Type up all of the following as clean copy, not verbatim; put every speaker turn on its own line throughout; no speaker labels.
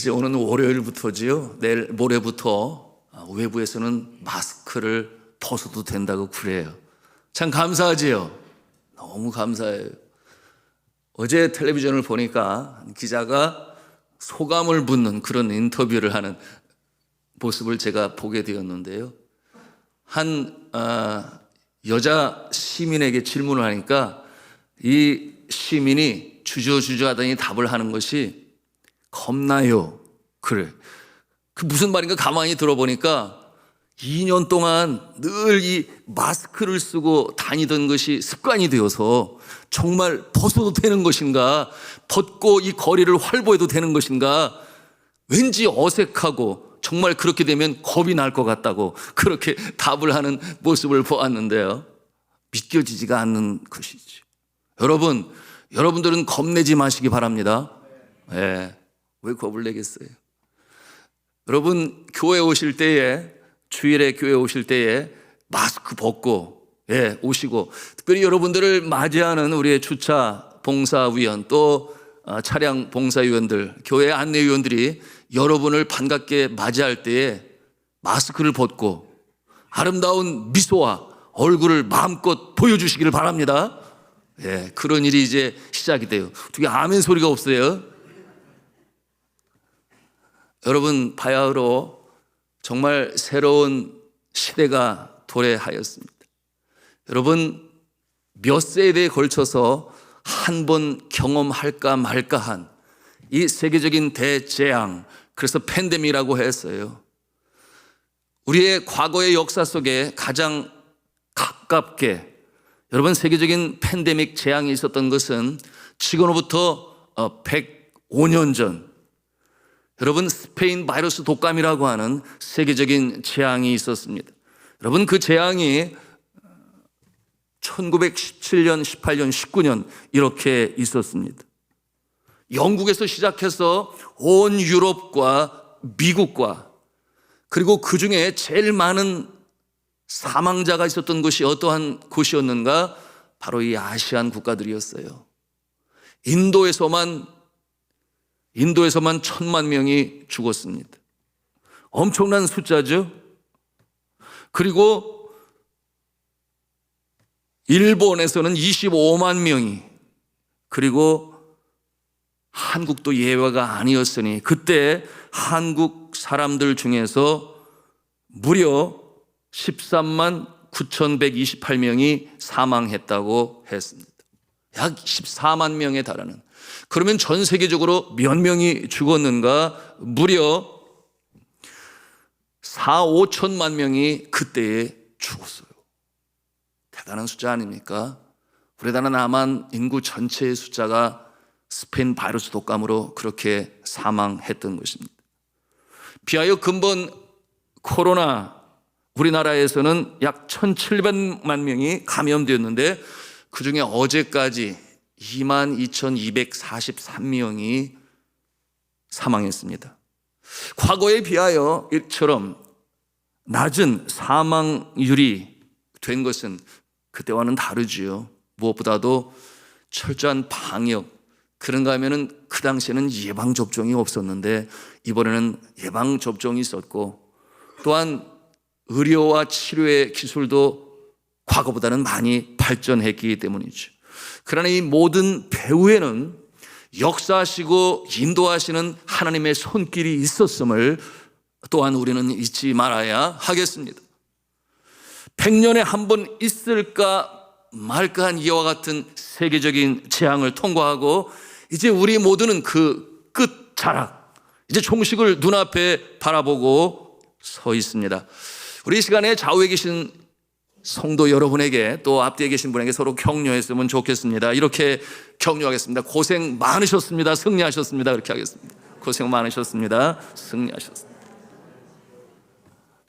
이제 오는 월요일부터지요. 내일 모레부터 외부에서는 마스크를 벗어도 된다고 그래요. 참 감사하지요. 너무 감사해요. 어제 텔레비전을 보니까 기자가 소감을 묻는 그런 인터뷰를 하는 모습을 제가 보게 되었는데요. 한 여자 시민에게 질문을 하니까 이 시민이 주저주저하더니 답을 하는 것이 겁나요. 그래. 그 무슨 말인가 가만히 들어보니까 2년 동안 늘 이 마스크를 쓰고 다니던 것이 습관이 되어서 정말 벗어도 되는 것인가, 벗고 이 거리를 활보해도 되는 것인가, 왠지 어색하고 정말 그렇게 되면 겁이 날 것 같다고 그렇게 답을 하는 모습을 보았는데요. 믿겨지지가 않는 것이죠. 여러분들은 겁내지 마시기 바랍니다. 왜 겁을 내겠어요? 여러분 교회 오실 때에, 주일에 교회 오실 때에 마스크 벗고 오시고, 특별히 여러분들을 맞이하는 우리의 주차 봉사위원, 또 차량 봉사위원들, 교회 안내위원들이 여러분을 반갑게 맞이할 때에 마스크를 벗고 아름다운 미소와 얼굴을 마음껏 보여주시기를 바랍니다. 그런 일이 이제 시작이 돼요. 어떻게 아멘 소리가 없어요? 여러분 바야흐로 정말 새로운 시대가 도래하였습니다. 여러분 몇 세대에 걸쳐서 한 번 경험할까 말까한 이 세계적인 대재앙, 그래서 팬데믹이라고 했어요. 우리의 과거의 역사 속에 가장 가깝게 여러분 세계적인 팬데믹 재앙이 있었던 것은 지금으로부터 105년 전, 여러분 스페인 바이러스 독감이라고 하는 세계적인 재앙이 있었습니다. 여러분 그 재앙이 1917년, 18년, 19년 이렇게 있었습니다. 영국에서 시작해서 온 유럽과 미국과, 그리고 그 중에 제일 많은 사망자가 있었던 곳이 어떠한 곳이었는가? 바로 이 아시안 국가들이었어요. 인도에서만 1,000만 명이 죽었습니다. 엄청난 숫자죠. 그리고 일본에서는 25만 명이, 그리고 한국도 예외가 아니었으니 그때 한국 사람들 중에서 무려 13만 9,128명이 사망했다고 했습니다. 약 14만 명에 달하는. 그러면 전 세계적으로 몇 명이 죽었는가? 무려 4, 5천만 명이 그때에 죽었어요. 대단한 숫자 아닙니까? 우리나라 남한 인구 전체의 숫자가 스페인 바이러스 독감으로 그렇게 사망했던 것입니다. 비하여 근본 코로나, 우리나라에서는 약 1,700만 명이 감염되었는데 그 중에 어제까지 22,243명이 사망했습니다. 과거에 비하여 이처럼 낮은 사망률이 된 것은 그때와는 다르지요. 무엇보다도 철저한 방역, 그런가 하면은 그 당시에는 예방접종이 없었는데 이번에는 예방접종이 있었고, 또한 의료와 치료의 기술도 과거보다는 많이 발전했기 때문이죠. 그러나 이 모든 배후에는 역사하시고 인도하시는 하나님의 손길이 있었음을 또한 우리는 잊지 말아야 하겠습니다. 100년에 한 번 있을까 말까한 이와 같은 세계적인 재앙을 통과하고 이제 우리 모두는 그 끝자락, 이제 종식을 눈앞에 바라보고 서 있습니다. 우리 이 시간에 좌우에 계신 성도 여러분에게, 또 앞뒤에 계신 분에게 서로 격려했으면 좋겠습니다. 이렇게 격려하겠습니다. 고생 많으셨습니다. 승리하셨습니다. 그렇게 하겠습니다. 고생 많으셨습니다. 승리하셨습니다.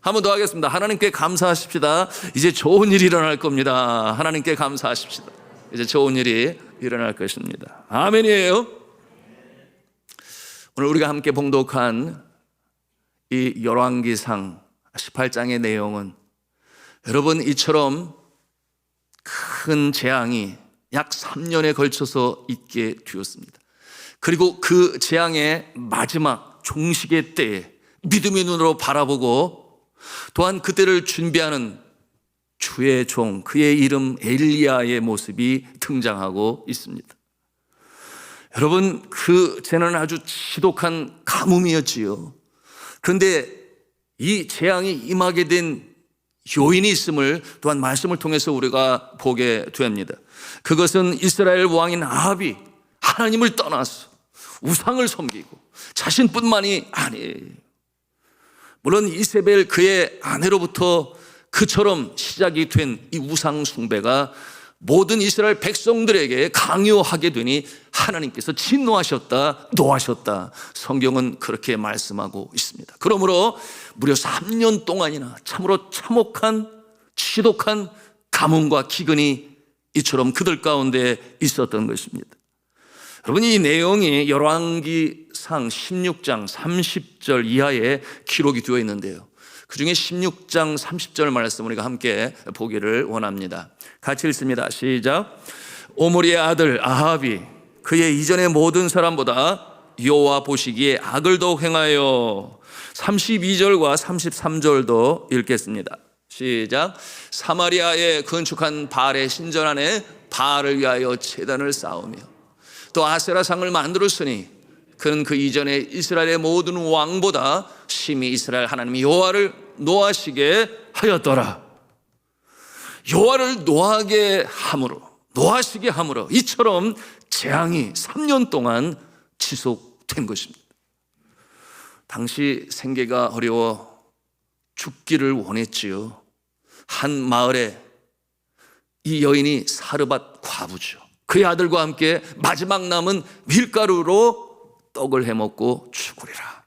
한 번 더 하겠습니다. 하나님께 감사하십시다. 이제 좋은 일이 일어날 겁니다. 하나님께 감사하십시다. 이제 좋은 일이 일어날 것입니다. 아멘이에요. 오늘 우리가 함께 봉독한 이 열왕기상 18장의 내용은 여러분 이처럼 큰 재앙이 약 3년에 걸쳐서 있게 되었습니다. 그리고 그 재앙의 마지막 종식의 때에 믿음의 눈으로 바라보고 또한 그때를 준비하는 주의 종, 그의 이름 엘리야의 모습이 등장하고 있습니다. 여러분, 그 재난은 아주 지독한 가뭄이었지요. 그런데 이 재앙이 임하게 된 요인이 있음을 또한 말씀을 통해서 우리가 보게 됩니다. 그것은 이스라엘 왕인 아합이 하나님을 떠나서 우상을 섬기고 자신뿐만이 아니에요. 물론 이세벨 그의 아내로부터 그처럼 시작이 된 이 우상 숭배가 모든 이스라엘 백성들에게 강요하게 되니 하나님께서 진노하셨다, 노하셨다. 성경은 그렇게 말씀하고 있습니다. 그러므로 무려 3년 동안이나 참으로 참혹한 지독한 가뭄과 기근이 이처럼 그들 가운데 있었던 것입니다. 여러분, 이 내용이 열왕기상 16장 30절 이하에 기록이 되어 있는데요, 그 중에 16장 30절 말씀 우리가 함께 보기를 원합니다. 같이 읽습니다. 시작. 오므리의 아들 아합이 그의 이전의 모든 사람보다 여호와 보시기에 악을 더욱 행하여. 32절과 33절도 읽겠습니다. 시작. 사마리아에 건축한 바알의 신전 안에 바알을 위하여 제단을 쌓으며 또 아세라상을 만들었으니 그는 그 이전에 이스라엘의 모든 왕보다 심히 이스라엘 하나님 여호와를 노하시게 하였더라. 여호와를 노하게 함으로, 노하시게 함으로 이처럼 재앙이 3년 동안 지속된 것입니다. 당시 생계가 어려워 죽기를 원했지요. 한 마을에 이 여인이 사르밧 과부죠. 그의 아들과 함께 마지막 남은 밀가루로 떡을 해먹고 죽으리라.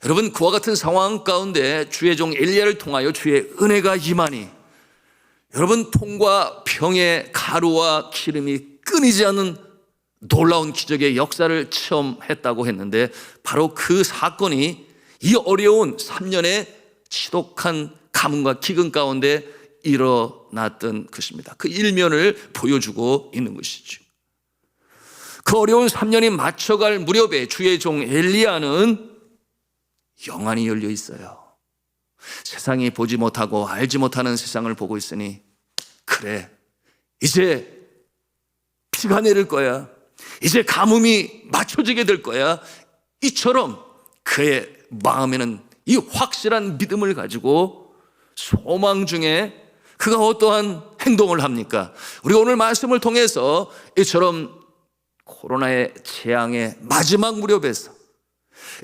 여러분, 그와 같은 상황 가운데 주의 종 엘리야를 통하여 주의 은혜가 임하니 여러분, 통과 병의 가루와 기름이 끊이지 않는 놀라운 기적의 역사를 체험했다고 했는데, 바로 그 사건이 이 어려운 3년의 지독한 가뭄과 기근 가운데 일어났던 것입니다. 그 일면을 보여주고 있는 것이죠. 그 어려운 3년이 맞춰갈 무렵에 주의 종 엘리야는 영안이 열려 있어요. 세상이 보지 못하고 알지 못하는 세상을 보고 있으니, 그래, 이제 비가 내릴 거야, 이제 가뭄이 맞춰지게 될 거야, 이처럼 그의 마음에는 이 확실한 믿음을 가지고 소망 중에 그가 어떠한 행동을 합니까? 우리가 오늘 말씀을 통해서 이처럼 코로나의 재앙의 마지막 무렵에서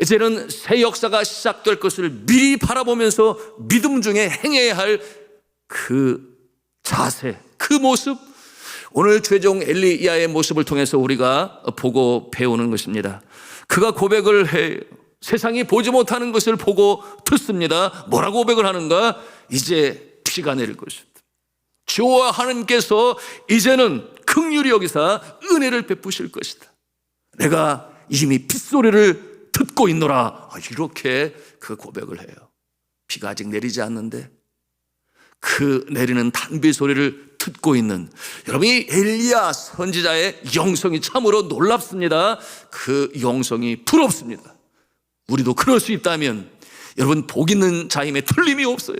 이제는 새 역사가 시작될 것을 미리 바라보면서 믿음 중에 행해야 할 그 자세, 그 모습, 오늘 최종 엘리야의 모습을 통해서 우리가 보고 배우는 것입니다. 그가 고백을 해요. 세상이 보지 못하는 것을 보고 듣습니다. 뭐라고 고백을 하는가? 이제 비가 내릴 것이다. 주와 하나님께서 이제는 긍휼히 여기사 은혜를 베푸실 것이다. 내가 이미 빗소리를 듣고 있노라. 이렇게 그 고백을 해요. 비가 아직 내리지 않는데 그 내리는 단비 소리를 듣고 있는 여러분, 이 엘리야 선지자의 영성이 참으로 놀랍습니다. 그 영성이 부럽습니다. 우리도 그럴 수 있다면 여러분, 복 있는 자임에 틀림이 없어요.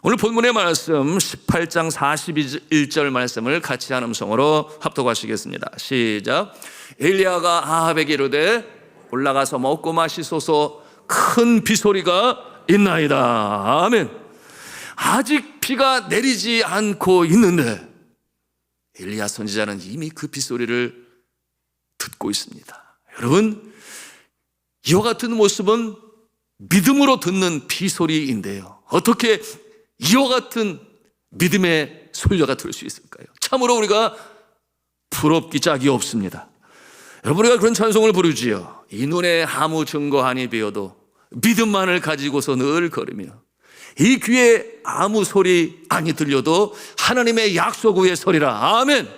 오늘 본문의 말씀 18장 41절 말씀을 같이 한 음성으로 합독하시겠습니다. 시작. 엘리야가 아합에게 이르되 올라가서 먹고 마시소서, 큰 비소리가 있나이다. 아멘. 아직 비가 내리지 않고 있는데 엘리야 선지자는 이미 그 비소리를 듣고 있습니다. 여러분, 이와 같은 모습은 믿음으로 듣는 비소리인데요, 어떻게 이와 같은 믿음의 소리가 될 수 있을까요? 참으로 우리가 부럽기 짝이 없습니다. 여러분, 우리가 그런 찬송을 부르지요. 이 눈에 아무 증거하니 비어도 믿음만을 가지고서 늘 걸으며, 이 귀에 아무 소리 아니 들려도 하나님의 약속 위의 소리라. 아멘.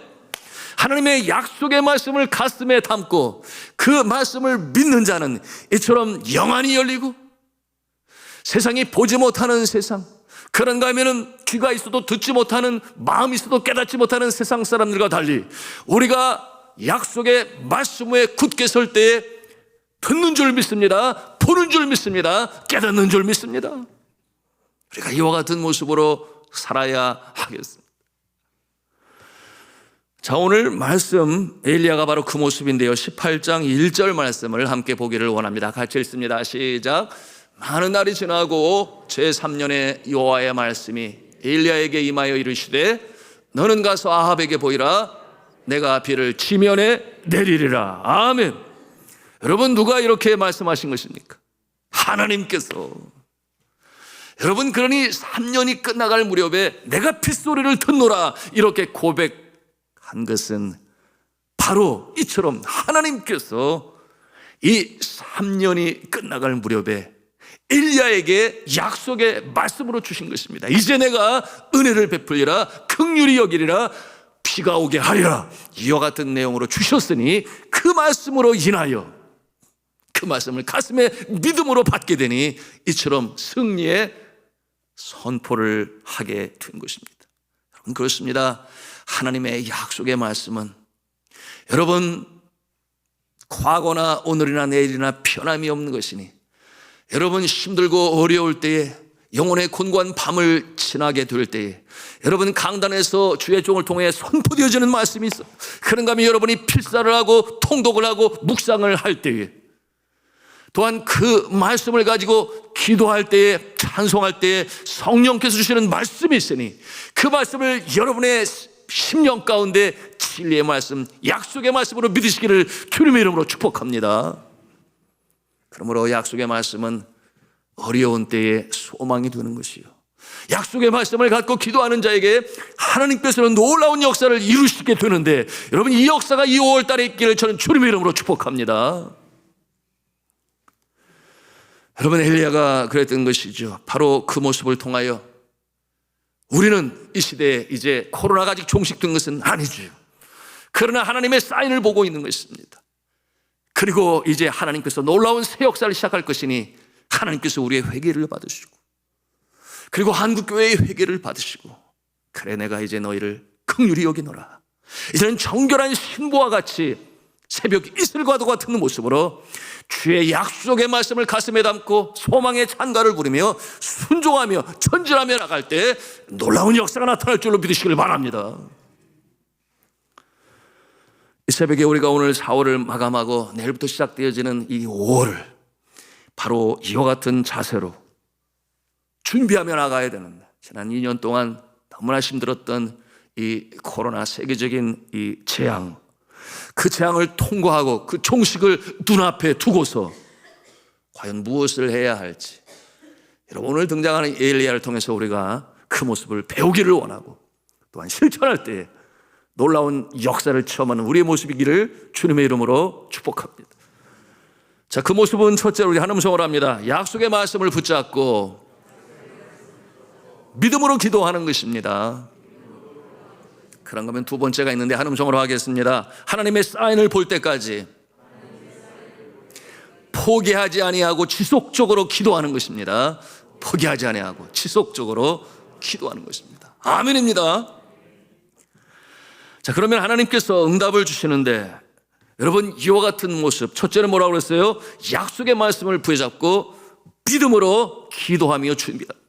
하나님의 약속의 말씀을 가슴에 담고 그 말씀을 믿는 자는 이처럼 영안이 열리고, 세상이 보지 못하는 세상, 그런가 하면은 귀가 있어도 듣지 못하는, 마음이 있어도 깨닫지 못하는 세상 사람들과 달리 우리가 약속의 말씀 위에 굳게 설 때에 듣는 줄 믿습니다. 보는 줄 믿습니다. 깨닫는 줄 믿습니다. 우리가 이와 같은 모습으로 살아야 하겠습니다. 자, 오늘 말씀 엘리야가 바로 그 모습인데요. 18장 1절 말씀을 함께 보기를 원합니다. 같이 읽습니다. 시작. 많은 날이 지나고 제3년에 여호와의 말씀이 엘리야에게 임하여 이르시되 너는 가서 아합에게 보이라. 내가 비를 지면에 내리리라. 아멘. 여러분, 누가 이렇게 말씀하신 것입니까? 하나님께서. 여러분, 그러니 3년이 끝나갈 무렵에 내가 빗소리를 듣노라 이렇게 고백한 것은 바로 이처럼 하나님께서 이 3년이 끝나갈 무렵에 엘리야에게 약속의 말씀으로 주신 것입니다. 이제 내가 은혜를 베풀리라, 긍휼히 여기리라, 비가 오게 하리라. 이와 같은 내용으로 주셨으니 그 말씀으로 인하여 그 말씀을 가슴에 믿음으로 받게 되니 이처럼 승리의 선포를 하게 된 것입니다. 여러분, 그렇습니다. 하나님의 약속의 말씀은 여러분 과거나 오늘이나 내일이나 변함이 없는 것이니 여러분 힘들고 어려울 때에 영혼의 곤고한 밤을 지나게 될 때에 여러분 강단에서 주의 종을 통해 선포되어지는 말씀이 있어. 그런가 하면 여러분이 필사를 하고 통독을 하고 묵상을 할 때에 또한 그 말씀을 가지고 기도할 때에 찬송할 때에 성령께서 주시는 말씀이 있으니 그 말씀을 여러분의 심령 가운데 진리의 말씀, 약속의 말씀으로 믿으시기를 주님의 이름으로 축복합니다. 그러므로 약속의 말씀은 어려운 때에 소망이 되는 것이요, 약속의 말씀을 갖고 기도하는 자에게 하나님께서는 놀라운 역사를 이루시게 되는데 여러분, 이 역사가 이 5월 달에 있기를 저는 주님의 이름으로 축복합니다. 여러분, 엘리야가 그랬던 것이죠. 바로 그 모습을 통하여 우리는 이 시대에 이제 코로나가 아직 종식된 것은 아니죠. 그러나 하나님의 사인을 보고 있는 것입니다. 그리고 이제 하나님께서 놀라운 새 역사를 시작할 것이니 하나님께서 우리의 회개를 받으시고 그리고 한국교회의 회개를 받으시고 그래 내가 이제 너희를 긍휼히 여기노라. 이제는 정결한 신부와 같이 새벽 이슬과도 같은 모습으로 주의 약속의 말씀을 가슴에 담고 소망의 찬가를 부리며 순종하며 전진하며 나갈 때 놀라운 역사가 나타날 줄로 믿으시길 바랍니다. 이 새벽에 우리가 오늘 4월을 마감하고 내일부터 시작되어지는 이 5월을 바로 이와 같은 자세로 준비하며 나가야 되는데, 지난 2년 동안 너무나 힘들었던 이 코로나 세계적인 이 재앙, 그 재앙을 통과하고 그 종식을 눈앞에 두고서 과연 무엇을 해야 할지, 여러분 오늘 등장하는 엘리야를 통해서 우리가 그 모습을 배우기를 원하고 또한 실천할 때 놀라운 역사를 체험하는 우리의 모습이기를 주님의 이름으로 축복합니다. 자, 그 모습은 첫째로 우리 한 음성으로 합니다. 약속의 말씀을 붙잡고 믿음으로 기도하는 것입니다. 그런 거면 두 번째가 있는데 한 음성으로 하겠습니다. 하나님의 사인을 볼 때까지 포기하지 아니하고 지속적으로 기도하는 것입니다. 포기하지 아니하고 지속적으로 기도하는 것입니다. 아멘입니다. 자, 그러면 하나님께서 응답을 주시는데 여러분, 이와 같은 모습, 첫째는 뭐라고 그랬어요? 약속의 말씀을 부여잡고 믿음으로 기도하며 준비한다.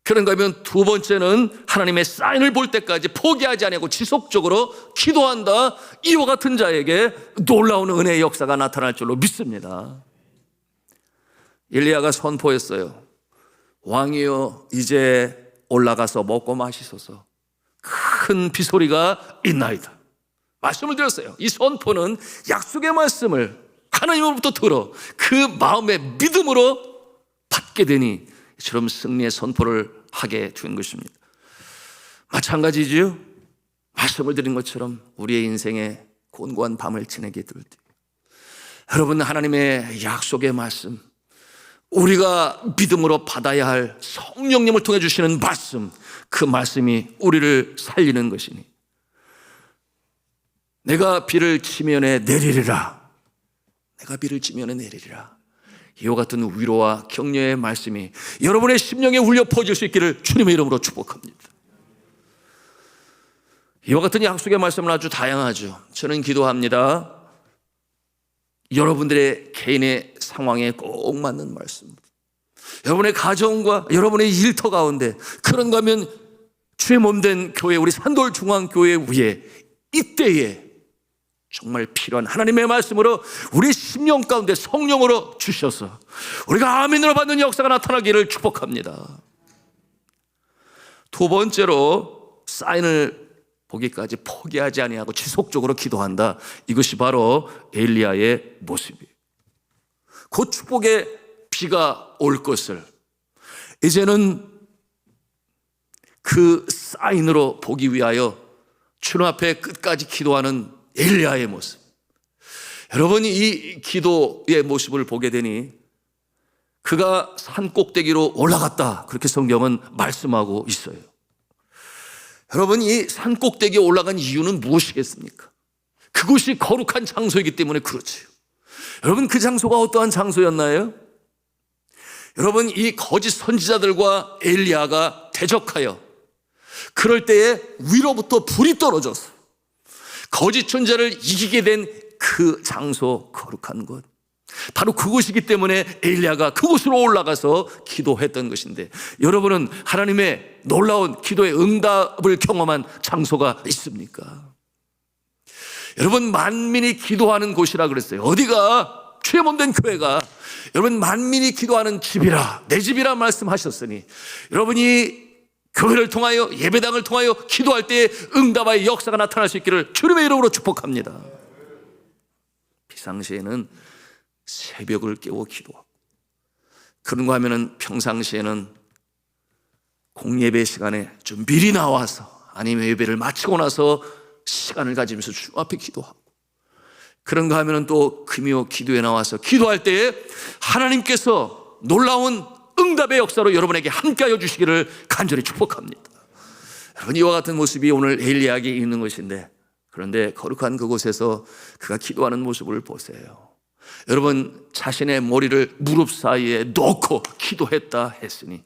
그런가 하면 두 번째는 하나님의 사인을 볼 때까지 포기하지 아니하고 지속적으로 기도한다. 이와 같은 자에게 놀라운 은혜의 역사가 나타날 줄로 믿습니다. 엘리야가 선포했어요. 왕이여, 이제 올라가서 먹고 마시소서. 큰 비소리가 있나이다. 말씀을 드렸어요. 이 선포는 약속의 말씀을 하나님으로부터 들어 그 마음의 믿음으로 받게 되니 이처럼 승리의 선포를 하게 된 것입니다. 마찬가지지요. 말씀을 드린 것처럼 우리의 인생에 곤고한 밤을 지내게 될 때 여러분, 하나님의 약속의 말씀, 우리가 믿음으로 받아야 할 성령님을 통해 주시는 말씀, 그 말씀이 우리를 살리는 것이니 내가 비를 지면에 내리리라. 내가 비를 지면에 내리리라. 이와 같은 위로와 격려의 말씀이 여러분의 심령에 울려 퍼질 수 있기를 주님의 이름으로 축복합니다. 이와 같은 약속의 말씀은 아주 다양하죠. 저는 기도합니다. 여러분들의 개인의 상황에 꼭 맞는 말씀, 여러분의 가정과 여러분의 일터 가운데 그런가 하면 주의 몸된 교회, 우리 산돌중앙교회 위에 이때에 정말 필요한 하나님의 말씀으로 우리 심령 가운데 성령으로 주셔서 우리가 아멘으로 받는 역사가 나타나기를 축복합니다. 두 번째로 사인을 보기까지 포기하지 아니하고 지속적으로 기도한다. 이것이 바로 엘리야의 모습이에요. 곧 축복의 비가 올 것을 이제는 그 사인으로 보기 위하여 주님 앞에 끝까지 기도하는 엘리야의 모습. 여러분이 이 기도의 모습을 보게 되니 그가 산 꼭대기로 올라갔다, 그렇게 성경은 말씀하고 있어요. 여러분, 이 산 꼭대기에 올라간 이유는 무엇이겠습니까? 그곳이 거룩한 장소이기 때문에 그렇지요. 여러분, 그 장소가 어떠한 장소였나요? 여러분, 이 거짓 선지자들과 엘리야가 대적하여 그럴 때에 위로부터 불이 떨어져서 거짓 선지자를 이기게 된 그 장소, 거룩한 곳, 바로 그곳이기 때문에 엘리야가 그곳으로 올라가서 기도했던 것인데, 여러분은 하나님의 놀라운 기도의 응답을 경험한 장소가 있습니까? 여러분, 만민이 기도하는 곳이라 그랬어요. 어디가? 주의 몸된 교회가 여러분 만민이 기도하는 집이라, 내 집이라 말씀하셨으니 여러분이 교회를 통하여, 예배당을 통하여 기도할 때에 응답의 역사가 나타날 수 있기를 주님의 이름으로 축복합니다. 비상시에는 새벽을 깨워 기도하고, 그런가 하면은 평상시에는 공예배 시간에 좀 미리 나와서 아니면 예배를 마치고 나서 시간을 가지면서 주 앞에 기도하고, 그런가 하면은 또 금요 기도에 나와서 기도할 때에 하나님께서 놀라운 응답의 역사로 여러분에게 함께하여 주시기를 간절히 축복합니다. 여러분, 이와 같은 모습이 오늘 엘리야에게 있는 것인데, 그런데 거룩한 그곳에서 그가 기도하는 모습을 보세요. 여러분, 자신의 머리를 무릎 사이에 놓고 기도했다 했으니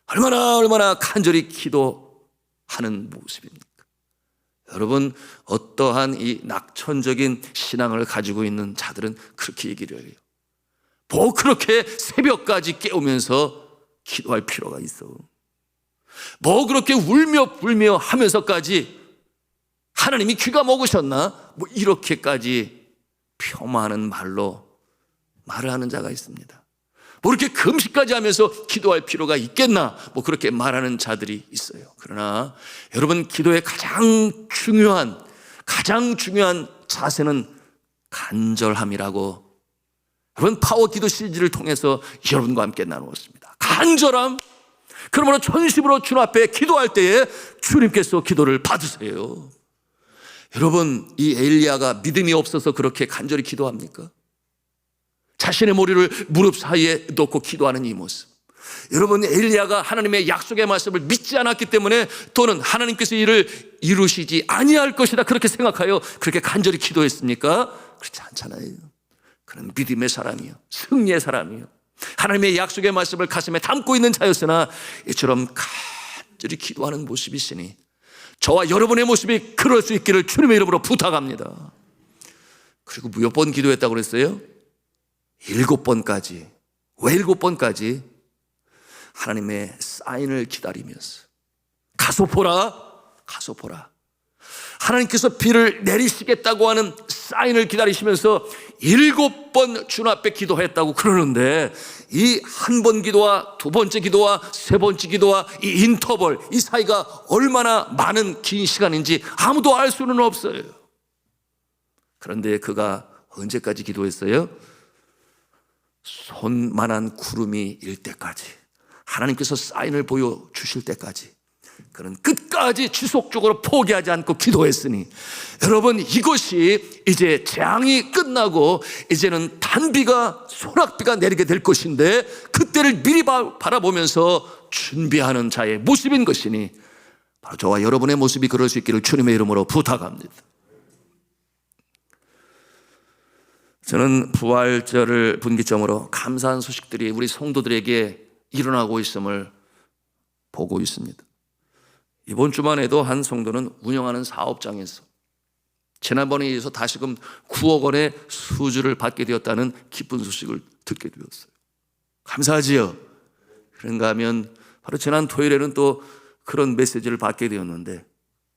얼마나 간절히 기도하는 모습입니까? 여러분, 어떠한 이 낙천적인 신앙을 가지고 있는 자들은 그렇게 얘기를 해요. 뭐 그렇게 새벽까지 깨우면서 기도할 필요가 있어? 뭐 그렇게 울며 불며 하면서까지 하나님이 귀가 먹으셨나? 뭐 이렇게까지 폄하하는 말로 말을 하는 자가 있습니다. 뭐 이렇게 금식까지 하면서 기도할 필요가 있겠나? 뭐 그렇게 말하는 자들이 있어요. 그러나 여러분, 기도의 가장 중요한 자세는 간절함이라고 여러분 파워 기도 시리즈를 통해서 여러분과 함께 나누었습니다. 간절함, 그러므로 전심으로 주님 앞에 기도할 때에 주님께서 기도를 받으세요. 여러분, 이 엘리야가 믿음이 없어서 그렇게 간절히 기도합니까? 자신의 머리를 무릎 사이에 놓고 기도하는 이 모습, 여러분, 엘리야가 하나님의 약속의 말씀을 믿지 않았기 때문에, 또는 하나님께서 이를 이루시지 아니할 것이다 그렇게 생각하여 그렇게 간절히 기도했습니까? 그렇지 않잖아요. 그는 믿음의 사람이요, 승리의 사람이요, 하나님의 약속의 말씀을 가슴에 담고 있는 자였으나 이처럼 간절히 기도하는 모습이 있으니 저와 여러분의 모습이 그럴 수 있기를 주님의 이름으로 부탁합니다. 그리고 몇 번 기도했다고 그랬어요? 7번까지. 왜 7번까지? 하나님의 사인을 기다리면서 가서 보라. 하나님께서 비를 내리시겠다고 하는 사인을 기다리시면서 7번 주님 앞에 기도했다고 그러는데, 이 한 번 기도와 두 번째 기도와 세 번째 기도와 이 인터벌, 이 사이가 얼마나 많은 긴 시간인지 아무도 알 수는 없어요. 그런데 그가 언제까지 기도했어요? 손만한 구름이 일 때까지, 하나님께서 사인을 보여주실 때까지 그는 끝까지 지속적으로 포기하지 않고 기도했으니, 여러분, 이것이 이제 재앙이 끝나고 이제는 단비가, 소낙비가 내리게 될 것인데, 그때를 미리 바라보면서 준비하는 자의 모습인 것이니 바로 저와 여러분의 모습이 그럴 수 있기를 주님의 이름으로 부탁합니다. 저는 부활절을 분기점으로 감사한 소식들이 우리 성도들에게 일어나고 있음을 보고 있습니다. 이번 주만 해도 한 성도는 운영하는 사업장에서 지난번에 이어서 다시금 9억 원의 수주를 받게 되었다는 기쁜 소식을 듣게 되었어요. 감사하지요. 그런가 하면 바로 지난 토요일에는 또 그런 메시지를 받게 되었는데,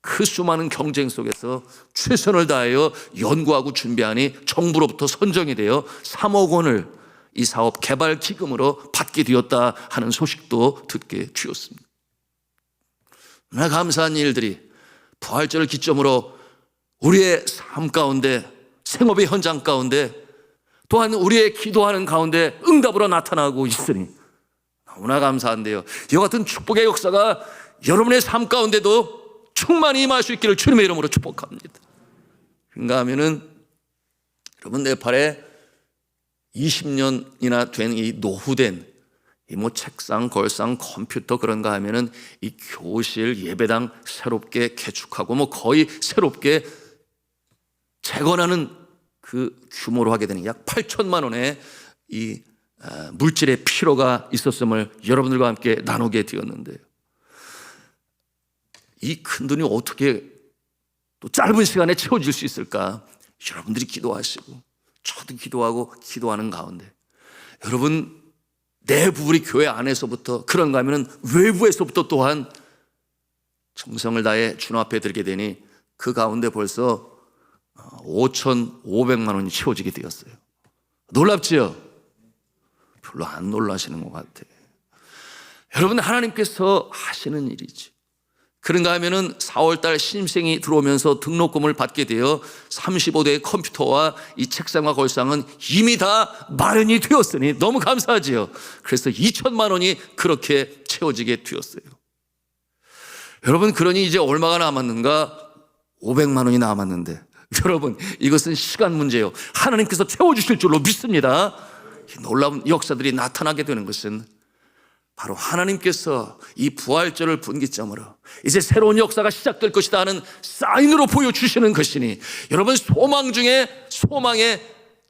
그 수많은 경쟁 속에서 최선을 다하여 연구하고 준비하니 정부로부터 선정이 되어 3억 원을 이 사업 개발 기금으로 받게 되었다 하는 소식도 듣게 되었습니다. 너무나 감사한 일들이 부활절을 기점으로 우리의 삶 가운데, 생업의 현장 가운데, 또한 우리의 기도하는 가운데 응답으로 나타나고 있으니 너무나 감사한데요, 이와 같은 축복의 역사가 여러분의 삶 가운데도 충만히 임할 수 있기를 주님의 이름으로 축복합니다. 그런가 하면은 여러분 네팔에 20년이나 된 이 노후된 이 뭐 책상, 걸상, 컴퓨터 그런가 하면은 이 교실, 예배당 새롭게 개축하고 뭐 거의 새롭게 재건하는 그 규모로 하게 되는 약 8천만 원의 이 물질의 필요가 있었음을 여러분들과 함께 나누게 되었는데요, 이 큰 돈이 어떻게 또 짧은 시간에 채워질 수 있을까? 여러분들이 기도하시고 저도 기도하고 기도하는 가운데, 여러분 내부 우리 교회 안에서부터, 그런가 하면 외부에서부터 또한 정성을 다해 주님 앞에 드리게 되니 그 가운데 벌써 5,500만 원이 채워지게 되었어요. 놀랍지요? 별로 안 놀라시는 것 같아요. 여러분, 하나님께서 하시는 일이지. 그런가 하면은 4월달 신입생이 들어오면서 등록금을 받게 되어 35대의 컴퓨터와 이 책상과 걸상은 이미 다 마련이 되었으니 너무 감사하지요. 그래서 2천만 원이 그렇게 채워지게 되었어요. 여러분, 그러니 이제 얼마가 남았는가? 500만 원이 남았는데, 여러분 이것은 시간 문제예요. 하나님께서 채워주실 줄로 믿습니다. 놀라운 역사들이 나타나게 되는 것은 바로 하나님께서 이 부활절을 분기점으로 이제 새로운 역사가 시작될 것이다 하는 사인으로 보여주시는 것이니, 여러분 소망 중에 소망에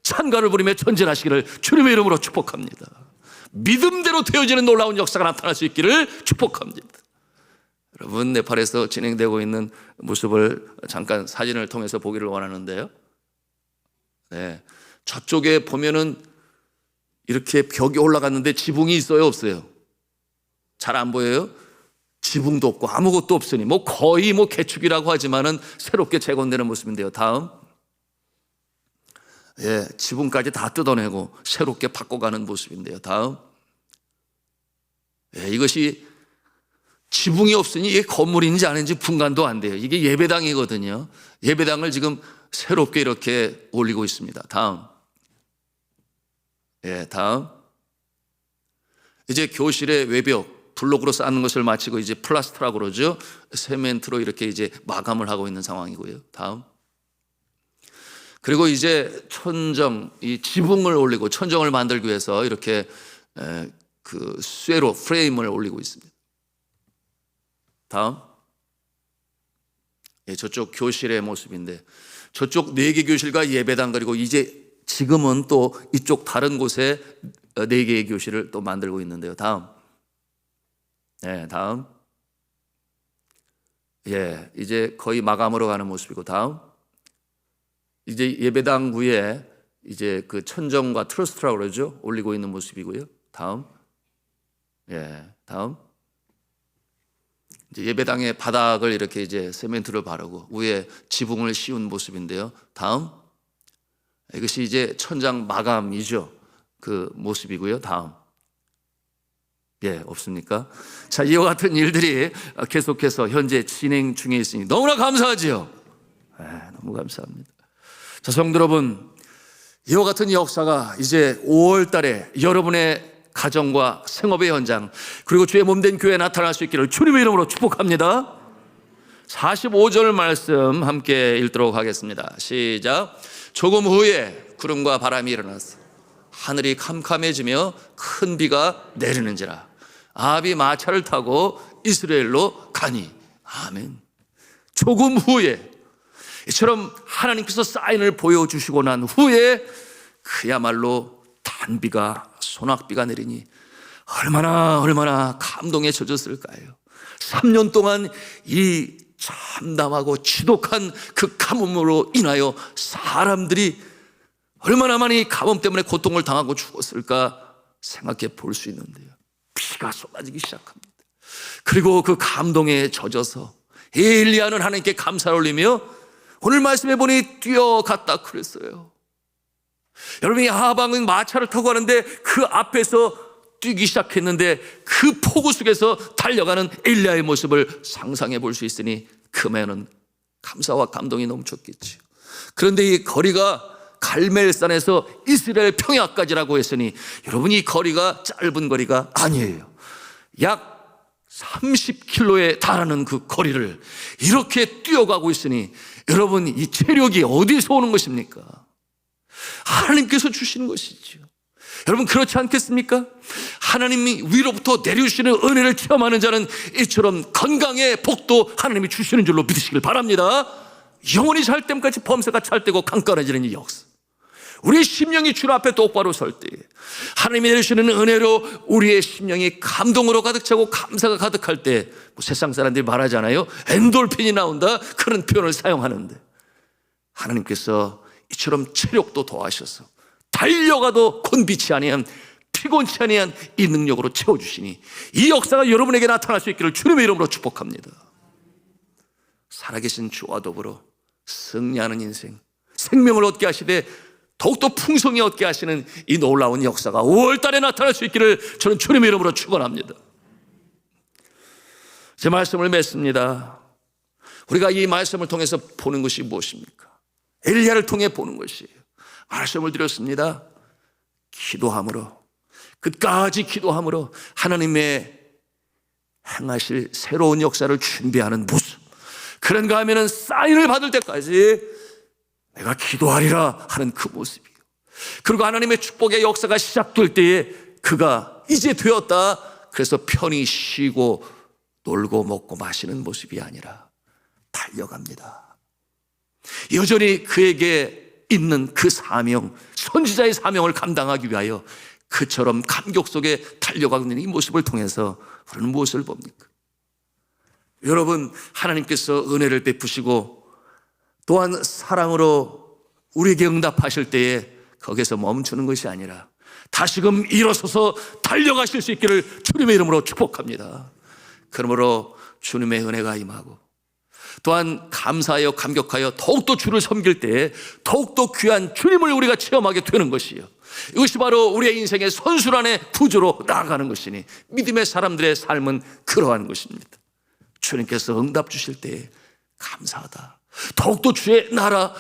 찬가를 부리며 전진하시기를 주님의 이름으로 축복합니다. 믿음대로 되어지는 놀라운 역사가 나타날 수 있기를 축복합니다. 여러분, 네팔에서 진행되고 있는 모습을 잠깐 사진을 통해서 보기를 원하는데요, 네, 저쪽에 보면은 이렇게 벽이 올라갔는데 지붕이 있어요, 없어요? 잘 안 보여요? 지붕도 없고 아무것도 없으니 뭐 거의 뭐 개축이라고 하지만은 새롭게 재건되는 모습인데요. 다음, 예, 지붕까지 다 뜯어내고 새롭게 바꿔가는 모습인데요. 다음, 예, 이것이 지붕이 없으니 이게 건물인지 아닌지 분간도 안 돼요. 이게 예배당이거든요. 예배당을 지금 새롭게 이렇게 올리고 있습니다. 다음, 예, 다음, 이제 교실의 외벽 블록으로 쌓는 것을 마치고 이제 플라스터라고 그러죠. 세멘트로 이렇게 이제 마감을 하고 있는 상황이고요. 다음, 그리고 이제 천정, 이 지붕을 올리고 천정을 만들기 위해서 이렇게 그 쇠로 프레임을 올리고 있습니다. 다음, 예, 저쪽 교실의 모습인데, 저쪽 4개 교실과 예배당, 그리고 이제 지금은 또 이쪽 다른 곳에 4개의 교실을 또 만들고 있는데요. 다음, 네, 다음, 예, 이제 거의 마감으로 가는 모습이고, 다음, 이제 예배당 위에 이제 그 천정과 트러스트라고 그러죠, 올리고 있는 모습이고요. 다음, 예, 다음, 이제 예배당의 바닥을 이렇게 이제 세멘트를 바르고 위에 지붕을 씌운 모습인데요. 다음, 이것이 이제 천장 마감이죠. 그 모습이고요. 다음, 예, 없습니까? 자, 이와 같은 일들이 계속해서 현재 진행 중에 있으니 너무나 감사하지요. 예, 너무 감사합니다. 자, 성도 여러분, 이와 같은 역사가 이제 5월 달에 여러분의 가정과 생업의 현장, 그리고 주의 몸된 교회에 나타날 수 있기를 주님의 이름으로 축복합니다. 45절 말씀 함께 읽도록 하겠습니다. 시작. 조금 후에 구름과 바람이 일어났어 하늘이 캄캄해지며 큰 비가 내리는지라 아합이 마차를 타고 이스라엘로 가니. 아멘. 조금 후에, 이처럼 하나님께서 사인을 보여주시고 난 후에 그야말로 단비가, 소낙비가 내리니 얼마나 감동에 젖었을까요? 3년 동안 이 참담하고 지독한 그 가뭄으로 인하여 사람들이 얼마나 많이 가뭄 때문에 고통을 당하고 죽었을까 생각해 볼 수 있는데요. 피가 쏟아지기 시작합니다. 그리고 그 감동에 젖어서 엘리야는 하나님께 감사를 올리며 오늘 말씀해 보니 뛰어갔다 그랬어요. 여러분이 하방은 마차를 타고 가는데 그 앞에서 뛰기 시작했는데 그 폭우 속에서 달려가는 엘리야의 모습을 상상해 볼 수 있으니 그에는 감사와 감동이 넘쳤겠지요. 그런데 이 거리가 갈멜산에서 이스라엘 평야까지라고 했으니 여러분, 이 거리가 짧은 거리가 아니에요. 약 30km에 달하는 그 거리를 이렇게 뛰어가고 있으니 여러분, 이 체력이 어디서 오는 것입니까? 하나님께서 주시는 것이죠. 여러분, 그렇지 않겠습니까? 하나님이 위로부터 내려주시는 은혜를 체험하는 자는 이처럼 건강의 복도 하나님이 주시는 줄로 믿으시길 바랍니다. 영혼이 잘 때까지 범사가 잘 되고 강건해지는 이 역사, 우리의 심령이 주님 앞에 똑바로 설 때 하나님이 내리시는 은혜로 우리의 심령이 감동으로 가득 차고 감사가 가득할 때, 뭐 세상 사람들이 말하잖아요, 엔돌핀이 나온다, 그런 표현을 사용하는데 하나님께서 이처럼 체력도 더하셔서 달려가도 곤비치 아니한, 피곤치 아니한 이 능력으로 채워주시니 이 역사가 여러분에게 나타날 수 있기를 주님의 이름으로 축복합니다. 살아계신 주와 더불어 승리하는 인생, 생명을 얻게 하시되 더욱더 풍성히 얻게 하시는 이 놀라운 역사가 5월달에 나타날 수 있기를 저는 주님의 이름으로 축원합니다. 제 말씀을 맺습니다. 우리가 이 말씀을 통해서 보는 것이 무엇입니까? 엘리야를 통해 보는 것이에요. 말씀을 드렸습니다. 기도함으로, 끝까지 기도함으로 하나님의 행하실 새로운 역사를 준비하는 모습, 그런가 하면은 사인을 받을 때까지 내가 기도하리라 하는 그 모습이에요. 그리고 하나님의 축복의 역사가 시작될 때에 그가 이제 되었다, 그래서 편히 쉬고 놀고 먹고 마시는 모습이 아니라 달려갑니다. 여전히 그에게 있는 그 사명, 선지자의 사명을 감당하기 위하여 그처럼 감격 속에 달려가고 있는 이 모습을 통해서 우리는 무엇을 봅니까? 여러분, 하나님께서 은혜를 베푸시고 또한 사랑으로 우리에게 응답하실 때에 거기서 멈추는 것이 아니라 다시금 일어서서 달려가실 수 있기를 주님의 이름으로 축복합니다. 그러므로 주님의 은혜가 임하고 또한 감사하여 감격하여 더욱더 주를 섬길 때에 더욱더 귀한 주님을 우리가 체험하게 되는 것이요, 이것이 바로 우리의 인생의 선순환의 구조로 나아가는 것이니 믿음의 사람들의 삶은 그러한 것입니다. 주님께서 응답 주실 때에 감사하다, 더욱더 주의 나라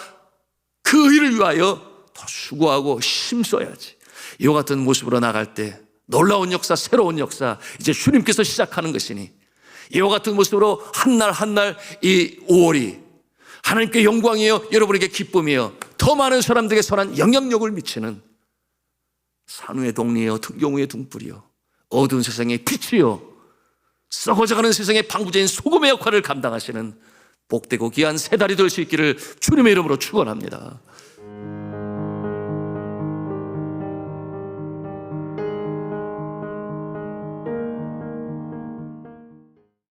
그 의를 위하여 더 수고하고 힘써야지, 이와 같은 모습으로 나갈 때 놀라운 역사, 새로운 역사 이제 주님께서 시작하는 것이니 이와 같은 모습으로 한 날 한 날 이 5월이 하나님께 영광이요 여러분에게 기쁨이요 더 많은 사람들에게 선한 영향력을 미치는 산후의 동리요 등경우의 등불이요 어두운 세상의 빛이요 썩어져가는 세상의 방부제인 소금의 역할을 감당하시는 복되고 귀한 새 달이 될 수 있기를 주님의 이름으로 축원합니다.